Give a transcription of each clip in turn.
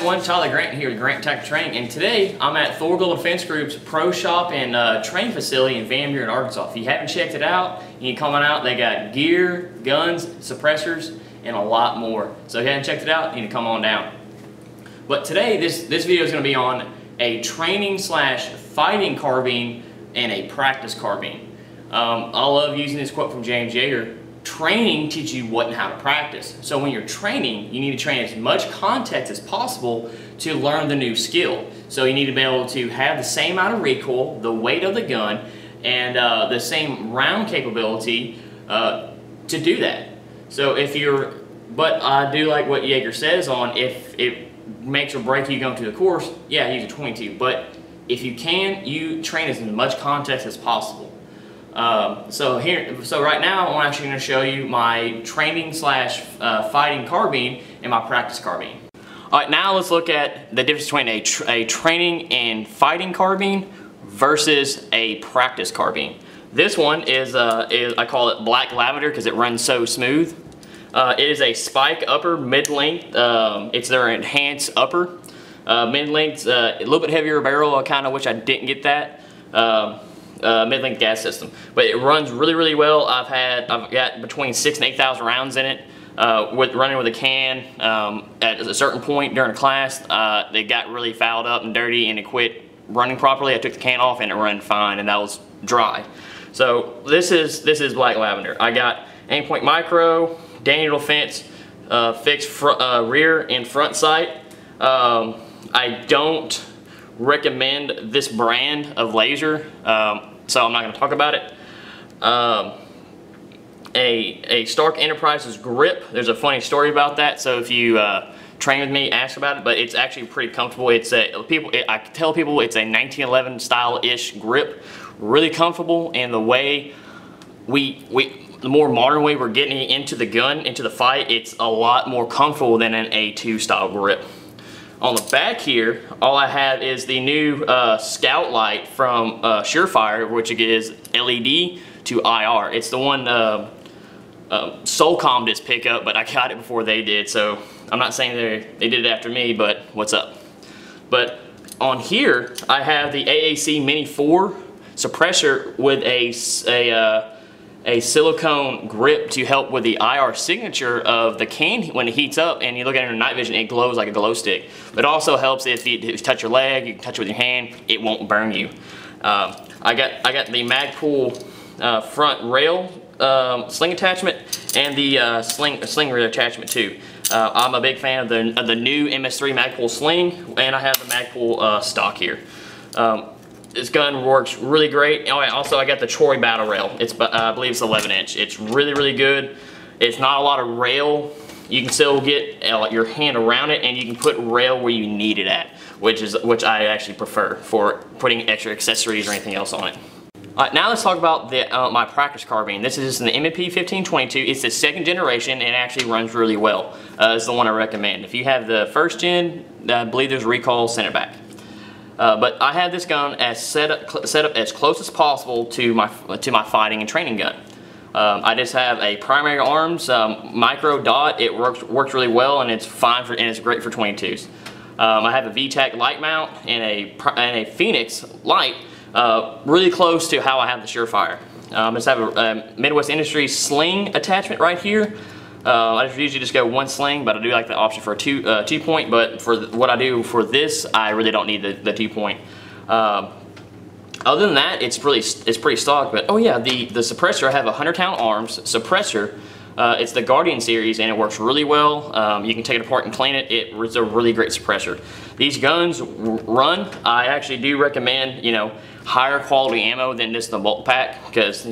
everyone, Tyler Grant here with Grant Tactical Training, and today I'm at Thor Global Defense Group's Pro Shop and training facility in Van Buren, Arkansas. If you haven't checked it out, you can come on out. They got gear, guns, suppressors, and a lot more. So if you haven't checked it out, you need to come on down. But today, this video is going to be on a training/fighting carbine and a practice carbine. I love using this quote from James Yeager. Training teaches you what and how to practice. So when you're training, you need to train as much context as possible to learn the new skill. So you need to be able to have the same amount of recoil, the weight of the gun, and the same round capability to do that. So but I do like what Yeager says on if it makes or break you going to the course, yeah, use a 22. But if you can, you train as much context as possible. So right now I'm actually going to show you my training/fighting carbine and my practice carbine. Alright, now let's look at the difference between a training and fighting carbine versus a practice carbine. This one is I call it black lavender because it runs so smooth. It is a spike upper mid-length. It's their enhanced upper mid-length, a little bit heavier barrel. I kind of wish I didn't get that. Mid-length gas system, but it runs really well. I've got between 6,000 and 8,000 rounds in it. Running with a can at a certain point during a class, they got really fouled up and dirty and it quit running properly. I took the can off and it ran fine, and that was dry. So this is black lavender. I got Aimpoint Micro, Daniel Defense, fixed rear and front sight. I don't recommend this brand of laser, so I'm not going to talk about it. A Stark Enterprises grip, there's a funny story about that, so if you train with me, ask about it, but it's actually pretty comfortable. I tell people it's a 1911 style-ish grip, really comfortable, and the way the more modern way we're getting into the gun, into the fight, it's a lot more comfortable than an A2 style grip. On the back here, all I have is the new scout light from Surefire, which is LED to IR. It's the one Solcom just picked up, but I got it before they did, so I'm not saying they did it after me, but what's up. But on here, I have the AAC Mini 4 suppressor with a silicone grip to help with the IR signature of the can. When it heats up and you look at it in night vision, it glows like a glow stick. But it also helps if you touch your leg, you can touch it with your hand, it won't burn you. I got the Magpul front rail sling attachment and the sling rail attachment too. I'm a big fan of the new MS3 Magpul sling, and I have the Magpul stock here. This gun works really great. Oh, also I got the Troy battle rail. I believe it's 11-inch. It's really good. It's not a lot of rail. You can still get your hand around it, and you can put rail where you need it at, which I actually prefer for putting extra accessories or anything else on it. Alright, now let's talk about my practice carbine. This is an M&P 1522. It's the second generation, and it actually runs really well. It's the one I recommend. If you have the first gen, I believe there's a recall, send it back. But I have this gun set up as close as possible to my fighting and training gun. I just have a primary arms micro dot. It works really well, and it's fine and it's great for 22s. I have a VTAC light mount and a Phoenix light, really close to how I have the Surefire. I just have a Midwest Industries sling attachment right here. I usually just go one sling, but I do like the option for a two point, but for what I do for this, I really don't need the 2 point. Other than that, it's pretty stock, but oh yeah, the suppressor, I have a 100-count arms suppressor. It's the Guardian series, and it works really well. You can take it apart and clean it. It's a really great suppressor. These guns run. I actually do recommend, higher quality ammo than just the bulk pack, because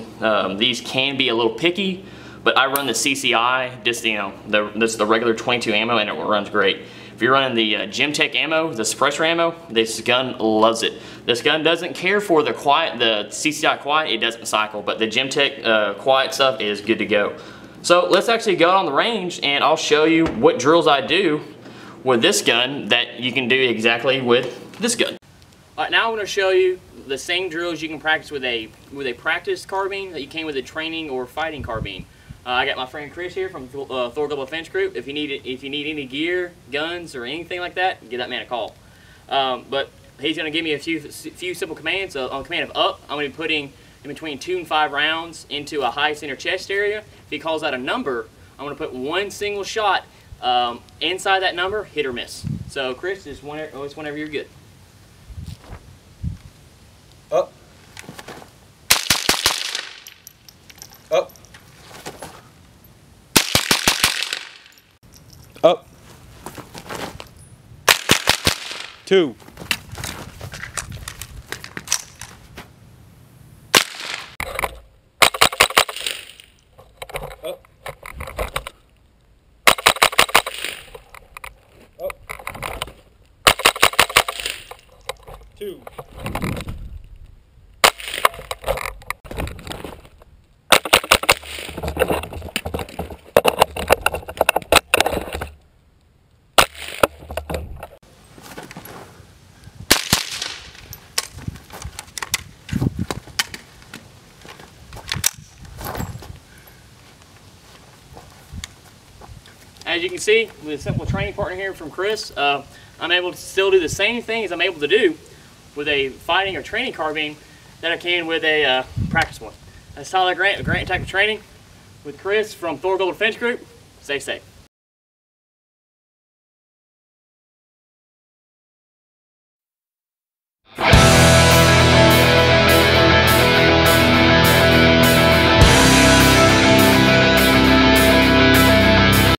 these can be a little picky. But I run the CCI, just the regular 22 ammo, and it runs great. If you're running the Gemtech ammo, the suppressor ammo, this gun loves it. This gun doesn't care for the CCI quiet, it doesn't cycle, but the Gemtech quiet stuff is good to go. So let's actually go out on the range, and I'll show you what drills I do with this gun that you can do exactly with this gun. Alright, now I'm going to show you the same drills you can practice with a practice carbine that you can with a training or fighting carbine. I got my friend Chris here from Thor Global Defense Group. If you need any gear, guns, or anything like that, give that man a call. But he's going to give me a few simple commands. On command of up, I'm going to be putting in between 2 and 5 rounds into a high center chest area. If he calls out a number, I'm going to put one single shot inside that number, hit or miss. So Chris, just whenever you're good. Up. Up. Up. 2. Up. Up. 2. As you can see, with a simple training partner here from Chris, I'm able to still do the same thing as I'm able to do with a fighting or training carbine that I can with a practice one. That's Tyler Grant, Grant Tactical Training with Chris from Thor Global Defense Group. Stay safe.